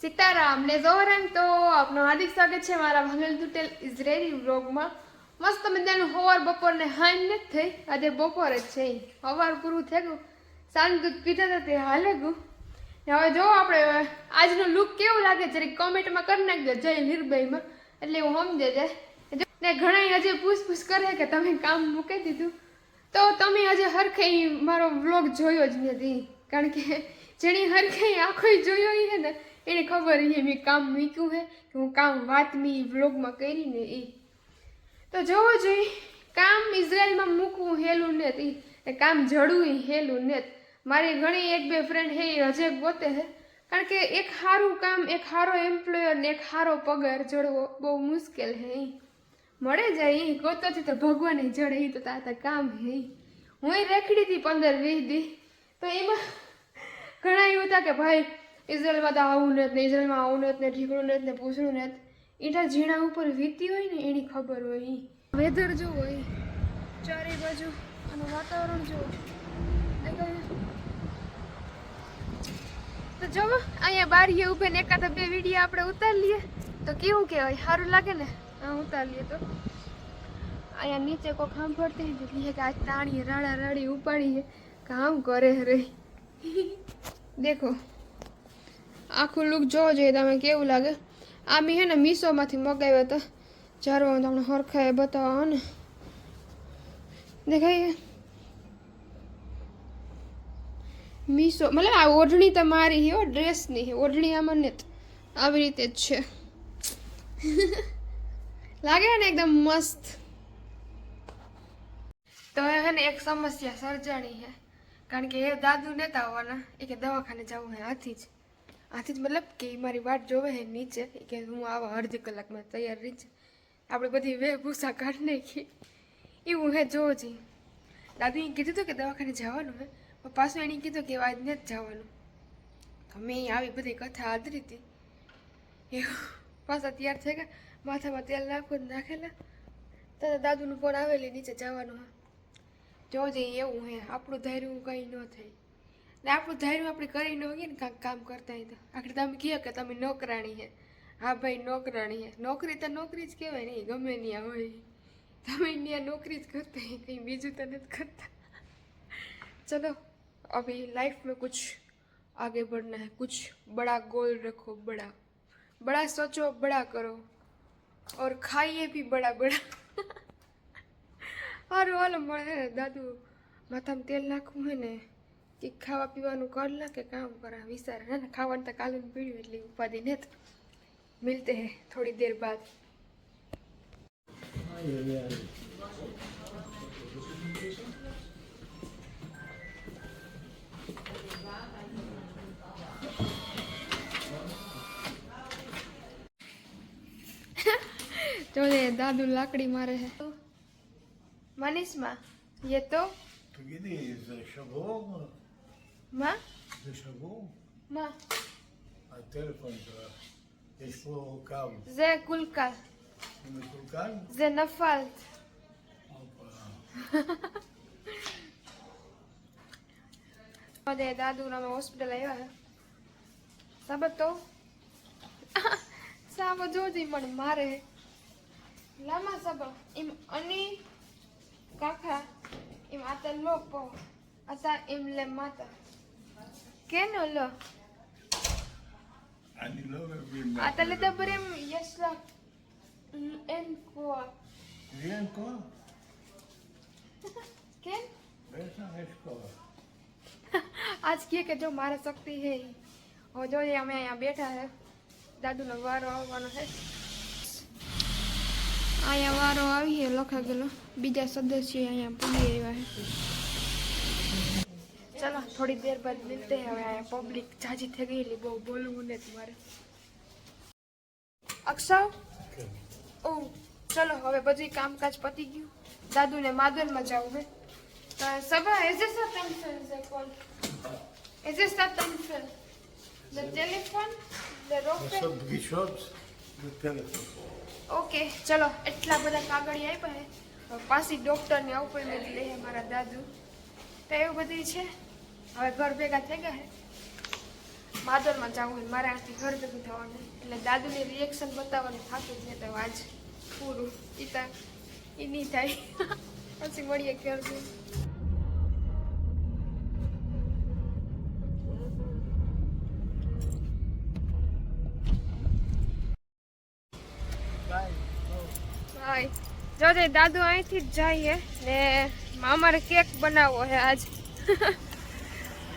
सीताराम ने जोरन तो आपनो हार्दिक स्वागत है मारा भंगल तुटेल इजरायली व्लॉग में मस्त मजाનું હવાર બપોર ને હાઈ ન થઈ આજે બપોર જ છે હવાર પૂરું થઈ ગયું સાંજ દૂધ પીતા હતા તે હાલે ગયું હવે જો આપણે આજનો લુક કેવું લાગે જરી કમેન્ટમાં કરી નાખજો જય નિર્ભયમાં એટલે હું સમજે જાય ને ઘણા હજી પૂછપૂછ કરે કે તમે કામ મૂકી દીધું તો તમે હજી હરખે મારો વ્લોગ જોયો જ નથી કારણ કે જેની હરખે આખો જોયો છે ને એને ખબર છે મેં કામ મૂક્યું છે કે હું કામ વાત મેં વ્લોગમાં કરી ને એ તો જોવો જોઈએ કામ ઇઝરાયલમાં મૂકવું હેલું નથી એ કામ જડવું હેલું નથી મારી ઘણી એક બે ફ્રેન્ડ હે હજે ગોતે છે કારણ કે એક સારું કામ એક સારો એમ્પ્લોયર ને એક સારો પગાર જડવો બહુ મુશ્કેલ છે મળે જાય એ ગોતોથી તો ભગવાન જડે એ તો તાતા કામ હે હું રેખડી હતી 15-20 દી તો એમાં ઘણા એવું હતા કે ભાઈ ઇઝરાયલમાં તો આવું નથી ઇઝરાયલમાં આવું નથી ને ઠીકણું નથી ને પૂછડું નથી ઈટા ઝીણા ઉપર વીતી હોય ને એની ખબર હોય વેધર જો હોય ચારે બાજુ અને વાતાવરણ જો તો જો અહીંયા બારીએ ઉભે ને એકાદ બે વિડીયો આપણે ઉતારી લઈએ તો કેવું કહેવાય સારું લાગે ને ઉતારી લઈએ તો અહીંયા નીચે કોઈ સાંભળતી એટલે કે આજ તાણીએ રાડા રાડી ઉપાડીએ કામ કરે રહી દેખો આખું લુક જોવો જોઈએ તમે કેવું લાગે આ મેં હે ને મીશોમાંથી મગાવ્યા હતા ચારો તમને હરખાએ બતાવો ને દેખાય મીશો મતલબ આ ઓઢણી તો મારી હે ડ્રેસની ઓઢણી આમાં ને આવી રીતે જ છે લાગે ને એકદમ મસ્ત તો હે ને એક સમસ્યા સર્જાણી છે કારણ કે એ દાદુ નતા આવવાના એ કે દવાખાને જવું હે આથી જ મતલબ કે મારી વાટ જોવે હે નીચે કે હું આવા અડધી કલાકમાં તૈયાર રહી છે આપણે બધી વેભૂસા કાઢી નાખી એવું હે જોવો જી દાદુ એ કીધું હતું કે દવાખાને જવાનું હે પણ પાછું એણે કીધું કે આજ નથી જવાનું તો મેં આવી બધી કથા આદરી હતી એવું પાછા તૈયાર થઈ ગયા માથામાં તેલ નાખેલા તો દાદુનો ફોન આવેલી નીચે જવાનું હે જોજે એવું હે આપણું ધૈર્ય કંઈ ન થાય ને આપણું ધૈર્ય આપણે કરી ન હોઈએ ને કાંઈક કામ કરતા હોય તો આખરે તમે કહો કે તમે નોકરાણી હે હા ભાઈ નોકરાણી હે નોકરી તો નોકરી જ કહેવાય નહીં ગમે ત્યાં હોય તમે ત્યાં નોકરી જ કરતા હોય કંઈ બીજું તો નથી કરતા ચલો अभी लाइफ में कुछ आगे बढ़ना है कुछ बड़ा गोल रखो बड़ा सोचो बड़ा करो और खाइए भी बड़ा હારું હાલો મળે ને દાદુ માથામાં તેલ નાખવું હોય ને કે ખાવા પીવાનું કર લા કે કામ કરા વિચાર હે ને ખાવાનું તો કાલું પીડ્યું એટલે ઉપાધિ ને મિલતે હે થોડી દેર બાદ જો દાદુ લાકડી મારે હે मनीषमा ये तो תגידי, זה שבור? מה? זה שבור? מה? הטלפון שלך, יש פה קו. זה קולקל. זה מקולקל? זה נפל. עוד દાદુ ના હોસ્પિટલ આવ્યા હે સાબત તો સાબત જોજી મને મારે લામા સાબત એમ અની કાકા એમ આતા લોકો આતા એમ લે માતા કેનો લો אני לא מבין. אתה לדברים יש לה אין כוח לי אין כוח? כן? בטח יש כוח. આજ કે જો મારા શક્તિ હે હો જોઈએ અમે અહીંયા બેઠા હે દાદુનો વારો આવવાનો છે અહીંયા વારો આવી લખા ગયેલો બીજા સદસ્યો અહીંયા પૂરી આવ્યા છે ચલો થોડી દેર બાદ મિલતે હવે અહીંયા પબ્લિક જાજી થઈ ગયેલી બહુ બોલવું ને તમારે અક્ષવ ઓ ચલો હવે બધું કામકાજ પતી ગયું દાદુને માદરમાં જવું હે સબા is this a pencil the call is this a pencil the telephone the rope לעשות פגישות בטלפון. Okay ચલો એટલા બધા કાગળિયા આપ્યા હે પાછી ડૉક્ટરની અપોઇન્ટમેન્ટ લે મારા દાદુ તો એવું બધું છે હવે ઘર ભેગા થઈ ગયા હે માધરમાં જવું હોય મારે આથી ઘર ભેગું થવાનું એટલે દાદુને રિએક્શન બતાવવાનું થતું જ નહીં તો આજ પૂરું ઈતા એ નહીં થાય પછી મળીએ ઘર ભેગું. હાય જોજે દાદુ અહીંથી જ જઈએ ને અમારે કેક બનાવવો છે આજ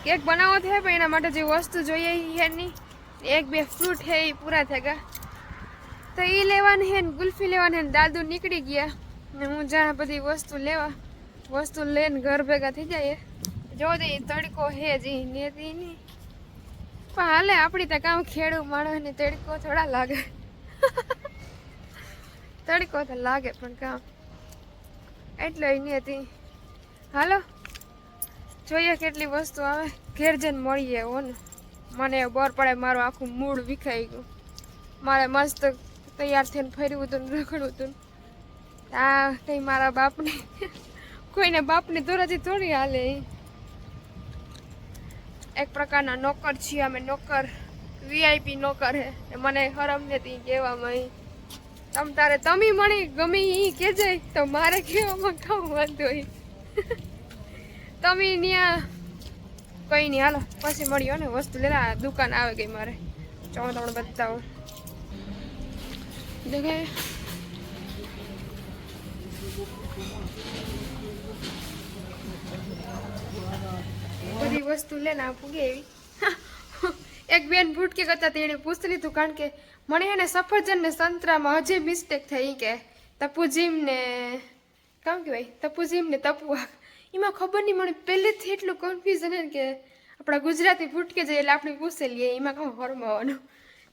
કેક બનાવવો છે પણ એના માટે જે વસ્તુ જોઈએ એ છે નહીં એક બે ફ્રૂટ છે એ પૂરા થઈ ગયા તો એ લેવાની છે ને ગુલ્ફી લેવાની છે ને દાદુ નીકળી ગયા ને હું જ્યાં બધી વસ્તુ લઈને ઘર ભેગા થઈ જાય જોજે એ તડકો છે જ નેતી નહીં પણ હાલે આપણી તો કામ ખેડૂ માણસને તડકો થોડા લાગે તડકો તો લાગે પણ કામ એટલે નથી હાલો જોઈએ કેટલી વસ્તુ આવે ઘેર જઈને મળીએ હો ને મને બર પડે મારું આખું મૂડ વિખાઈ ગયું મારે મસ્ત તૈયાર થઈને ફર્યું હતું ને રખડવું હતું આ કંઈ મારા બાપને કોઈને બાપની દોરાથી થોડી હાલે એક પ્રકારના નોકર છીએ અમે નોકર વીઆઈપી નોકર હે મને હરમ નથી કહેવામાં તારે તમે મને ગમે એ કહેજે તો મારે કહેવામાં કામ વાંધો હોય તમે ત્યાં કંઈ નહીં હાલો પછી મળ્યો ને વસ્તુ લેલા દુકાન આવે ગઈ મારે ચોણ બતાવો દેખાય બધી વસ્તુ લેને આપું કે એવી એક બેન ભૂટકી કરતા તેણે પૂછી લીધું કારણ કે મને એને સફરજન ને સંતરામાં હજી મિસ્ટેક થઈ કે તપુજીમ ને કામ કહેવાય તપુજીમ ને તપુઆ એમાં ખબર નહીં મને પહેલેથી એટલું કન્ફ્યુઝન હે કે આપણા ગુજરાતી ભૂટકે જાય એટલે આપણે પૂછી લઈએ એમાં કામ ફરમાવાનું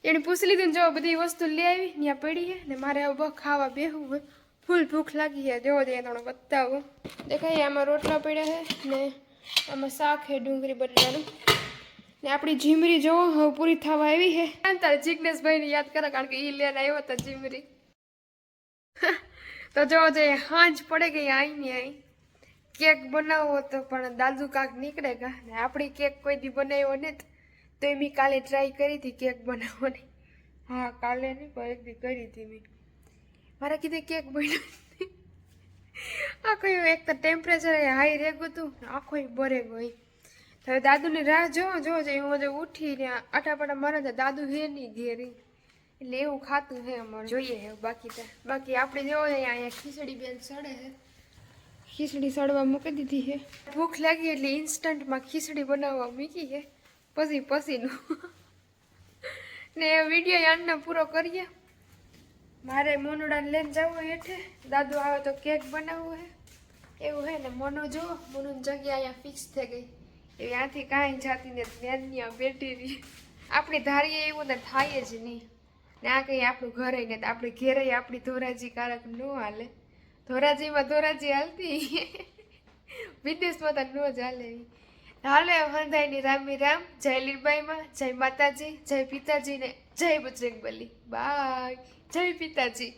એણે પૂછી લીધું ને જો બધી વસ્તુ લઈ આવી ત્યાં પડી છે ને મારે હવે ખાવા બેહવું હોય ફૂલ ભૂખ લાગી છે જોવો દે થોડું બતાવું દેખાય આમાં રોટલા પડ્યા છે ને આમાં શાક છે ડુંગળી બટાટાનું ને આપણી ઝીમરી જોવો હવે પૂરી થવા આવી છે તારે જિજ્ઞેશભાઈને યાદ કરે કારણ કે એ લઈને આવ્યો હતો ઝીમરી તો જોવો જોઈએ હાંજ પડે ગઈ આઈને અહીં કેક બનાવવો તો પણ દાદુ કાક નીકળે ગા ને આપણી કેક કોઈ દી બનાવ્યો ને તો મેં કાલે ટ્રાય કરી હતી કેક બનાવવાની હા કાલે નહીં પણ એક દી કરી હતી મેં મારે કીધે કેક બન્યો આખો એક તો ટેમ્પરેચર હાઈ રેગું હતું આખો બરે ગઈ હવે દાદુની રાહ જોવો જોઈએ હું જે ઉઠીને આટાપાટા મારે તો દાદુ હે નહીં ઘેરી એટલે એવું ખાતું હે અમારે જોઈએ હે બાકી આપણે જોવો અહીંયા ખીચડી બેન સડે છે ખીચડી સડવા મૂકી દીધી છે ભૂખ લાગી એટલે ઇન્સ્ટન્ટમાં ખીચડી બનાવવા મૂકી છે પછીનું ને વિડીયો યાનના પૂરો કરીએ મારે મોનુડાને લઈને જવું હેઠે દાદુ આવે તો કેક બનાવવું હે એવું હે ને મોનો જો મોનુની જગ્યા અહીંયા ફિક્સ થઈ ગઈ એવી આથી કાંઈ જાતી ને ત્યાં બેઠી રહી આપણી ધારીએ એવું ને થાય જ નહીં ને આ કંઈ આપણું ઘરે ને આપણે ઘેરે આપણી ધોરાજી કારક ન હાલે ધોરાજીમાં ધોરાજી હાલતી વિદેશમાં તો ન જ હાલે હાલે હંધાઈની રામી રામ જય લીરબાઈમાં જય માતાજી જય પિતાજી ને જય બજરંગબલી બાય જય પિતાજી